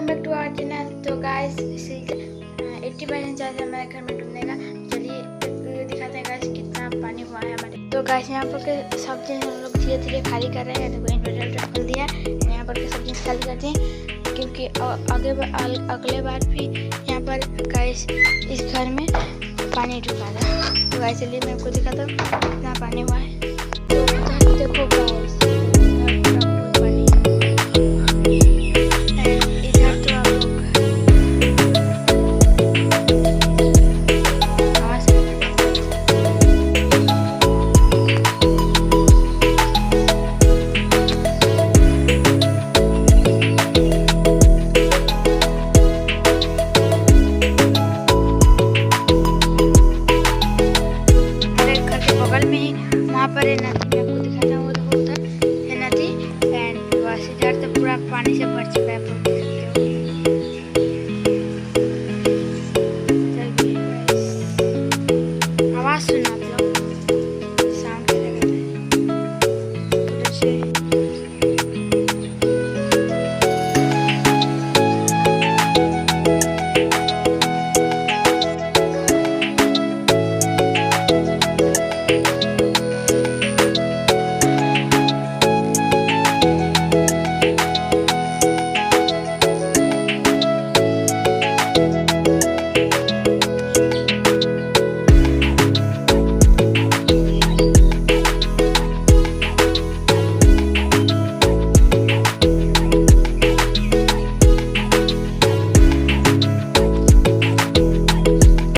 Welcome back to our channel. तो guys 80% chance है हमारे घर में डूबने का। चलिए वीडियो दिखाते हैं गाइस कितना पानी हुआ है हमारे। तो गाइस यहाँ पर के सब चीज़ हम लोग धीरे धीरे खाली कर रहे हैं। देखो इन्वर्टर खोल दिया, यहाँ पर के सब चीज़ खाली करते हैं क्योंकि अगले बार भी यहाँ पर गाइस इस घर में पानी डूबा था। तो गाइस चलिए मैं आपको दिखाता हूँ कितना पानी हुआ है। तो देखो गाइस वहाँ पर है नदी, मैं आपको दिखाता हूँ। वो उधर है नदी एंड बस इधर तो पूरा पानी से भर चुका है, आप लोग देख सकते हो। आवाज़ सुना आप लोग, साउंड करेगा उधर से।